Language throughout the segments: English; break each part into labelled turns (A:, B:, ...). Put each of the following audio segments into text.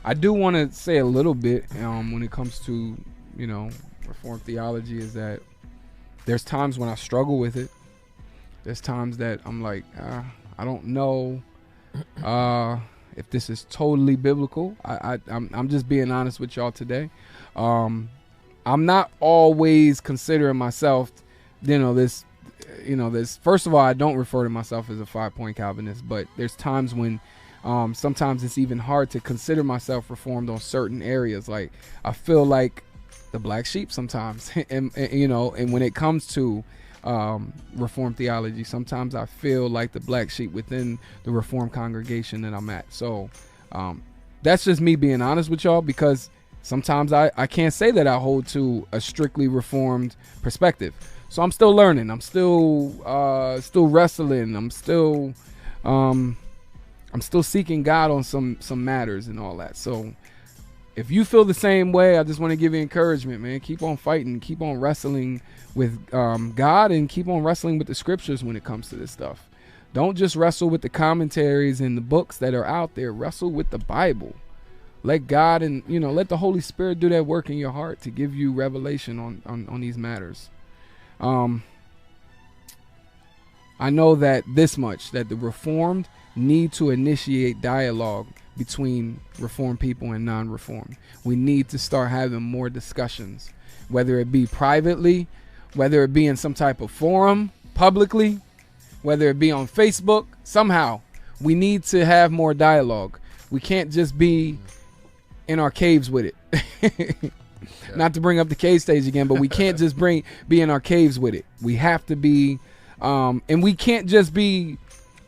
A: I do want to say a little bit when it comes to, Reformed theology, is that there's times when I struggle with it. There's times that I'm like, I don't know if this is totally biblical. I'm just being honest with y'all today. I'm not always considering myself, this. First of all, I don't refer to myself as a 5-point Calvinist, but there's times when sometimes it's even hard to consider myself reformed on certain areas. Like, I feel like the black sheep sometimes, and when it comes to Reformed theology, sometimes I feel like the black sheep within the Reformed congregation that I'm at. So that's just me being honest with y'all, because sometimes I can't say that I hold to a strictly Reformed perspective. So I'm still learning. I'm still wrestling. I'm still seeking God on some matters and all that. So if you feel the same way, I just want to give you encouragement, man. Keep on fighting. Keep on wrestling with God, and keep on wrestling with the scriptures when it comes to this stuff. Don't just wrestle with the commentaries and the books that are out there. Wrestle with the Bible. Let God and let the Holy Spirit do that work in your heart to give you revelation on these matters. I know that this much, that the Reformed need to initiate dialogue between Reformed people and non-Reformed. We need to start having more discussions, whether it be privately, whether it be in some type of forum, publicly, whether it be on Facebook. Somehow we need to have more dialogue. We can't just be in our caves with it. Not to bring up the cave stage again, but we can't just be in our caves with it. We have to be, and we can't just be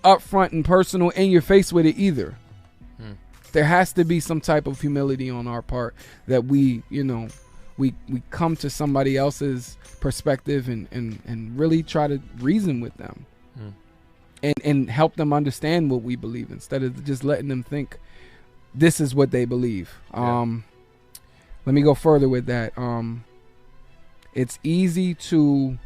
A: upfront and personal in your face with it either. There has to be some type of humility on our part, that we come to somebody else's perspective and really try to reason with them and help them understand what we believe, instead of just letting them think this is what they believe. Let me go further with that. It's easy to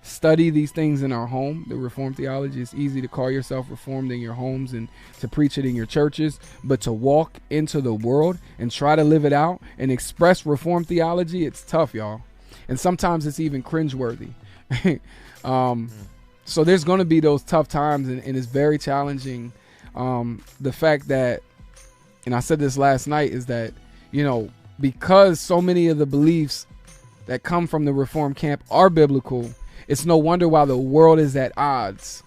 A: study these things in our home, the Reformed theology. It's easy to call yourself Reformed in your homes and to preach it in your churches, but to walk into the world and try to live it out and express Reformed theology, it's tough, y'all. And sometimes it's even cringeworthy. So there's going to be those tough times, and it's very challenging. The fact that, and I said this last night, is that, because so many of the beliefs that come from the Reformed camp are biblical, it's no wonder why the world is at odds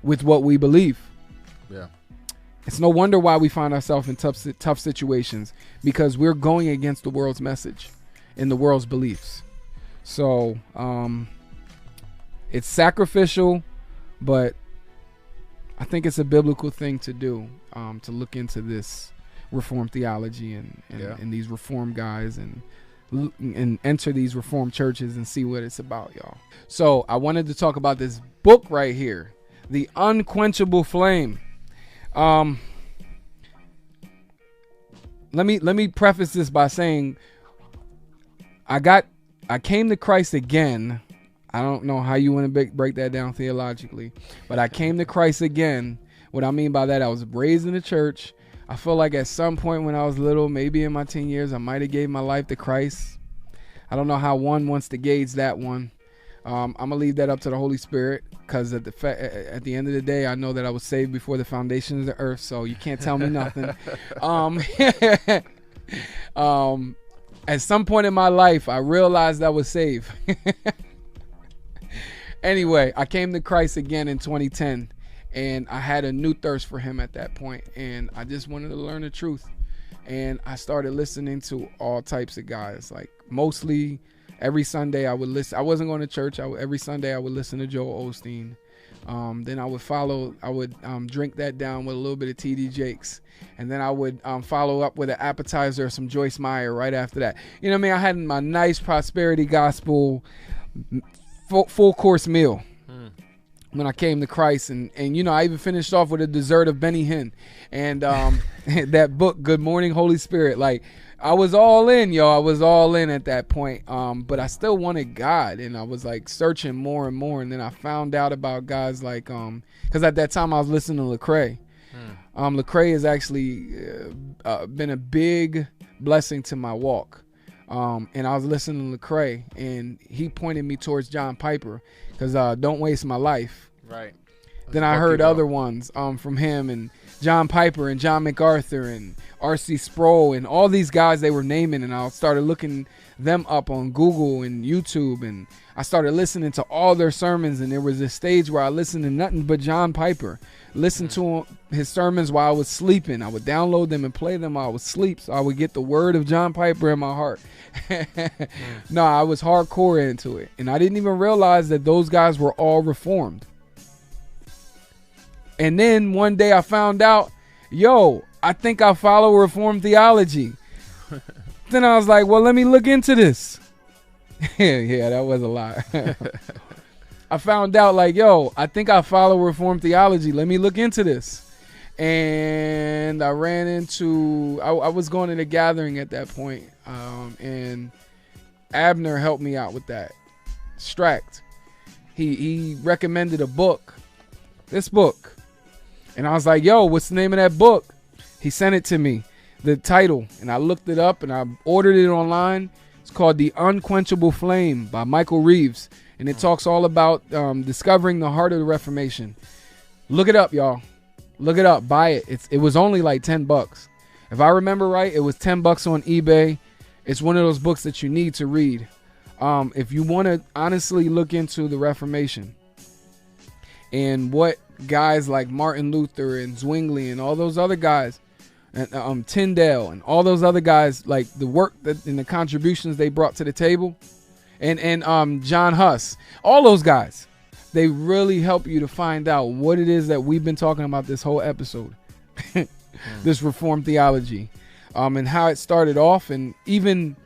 A: with what we believe.
B: Yeah.
A: It's no wonder why we find ourselves in tough situations, because we're going against the world's message and the world's beliefs. So it's sacrificial, but I think it's a biblical thing to do, to look into this Reformed theology and these Reformed guys and enter these Reformed churches and see what it's about, y'all. So I wanted to talk about this book right here, The Unquenchable Flame. Let me preface this by saying I came to Christ again. I don't know how you want to break that down theologically, but I came to Christ again. What I mean by that, I was raised in the church. I feel like at some point when I was little, maybe in my teen years, I might have gave my life to Christ. I don't know how one wants to gauge that one. I'm going to leave that up to the Holy Spirit, because at the end of the day, I know that I was saved before the foundation of the earth, so you can't tell me nothing. At some point in my life, I realized I was saved. Anyway, I came to Christ again in 2010. And I had a new thirst for him at that point, and I just wanted to learn the truth. And I started listening to all types of guys. Like, mostly every Sunday I would listen. I wasn't going to church. Every Sunday I would listen to Joel Osteen. Then I would drink that down with a little bit of T.D. Jakes. And then I would follow up with an appetizer of some Joyce Meyer right after that. You know what I mean? I had my nice prosperity gospel full course meal when I came to Christ. And I even finished off with a dessert of Benny Hinn and that book, Good Morning, Holy Spirit. Like, I was all in, y'all. I was all in at that point. But I still wanted God, and I was like searching more and more. And then I found out about guys like, because at that time I was listening to Lecrae. Lecrae has actually been a big blessing to my walk. And I was listening to Lecrae, and he pointed me towards John Piper, because Don't Waste My Life.
B: Right.
A: Then I heard other ones from him, and John Piper and John MacArthur and R.C. Sproul and all these guys they were naming, and I started looking them up on Google and YouTube, and I started listening to all their sermons, and there was a stage where I listened to nothing but John Piper. Listened to his sermons while I was sleeping. I would download them and play them while I was asleep, so I would get the word of John Piper in my heart. No, I was hardcore into it, and I didn't even realize that those guys were all Reformed. And then one day I found out, I think I follow Reformed theology. Then I was like, well, let me look into this. Yeah, that was a lot. I found out, I think I follow Reformed theology. Let me look into this. And I ran into, I was going to a gathering at that point, and Abner helped me out with that. Stract. He recommended a book. This book. And I was like, what's the name of that book? He sent it to me, the title, and I looked it up and I ordered it online. It's called The Unquenchable Flame by Michael Reeves. And it talks all about discovering the heart of the Reformation. Look it up, y'all. Look it up. Buy it. It was only like $10. If I remember right, it was $10 on eBay. It's one of those books that you need to read. If you want to honestly look into the Reformation and what guys like Martin Luther and Zwingli and all those other guys, and Tyndale and all those other guys, like the work that and the contributions they brought to the table, and John Huss, all those guys, they really help you to find out what it is that we've been talking about this whole episode. This Reformed theology, and how it started off, and even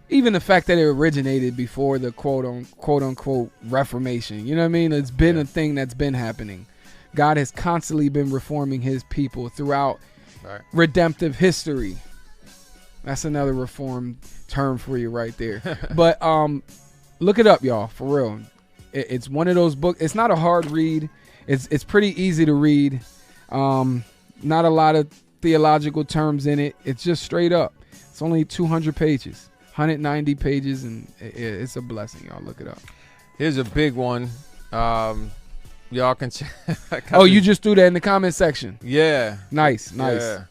A: the fact that it originated before the quote unquote Reformation. You know what I mean? It's been a thing that's been happening. God has constantly been reforming his people throughout redemptive history. That's another reformed term for you right there. But look it up, y'all, for real. It's one of those books. It's not a hard read. It's pretty easy to read. Not a lot of theological terms in it. It's just straight up. It's only 200 pages. 190 pages, and it's a blessing. Y'all look it up.
B: Here's a big one. Y'all can
A: oh, you just threw that in the comment section.
B: Yeah.
A: Nice.
B: Yeah.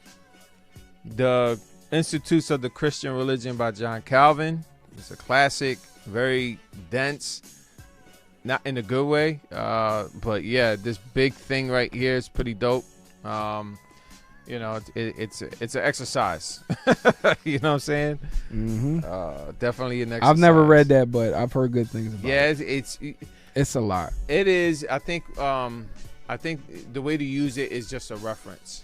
B: The Institutes of the Christian Religion by John Calvin. It's a classic, very dense, not in a good way. But yeah, this big thing right here is pretty dope. It's an exercise. You know what I'm saying? Mm-hmm. Definitely an exercise.
A: I've never read that, but I've heard good things about it.
B: Yeah,
A: it's a lot.
B: It is. I think the way to use it is just a reference.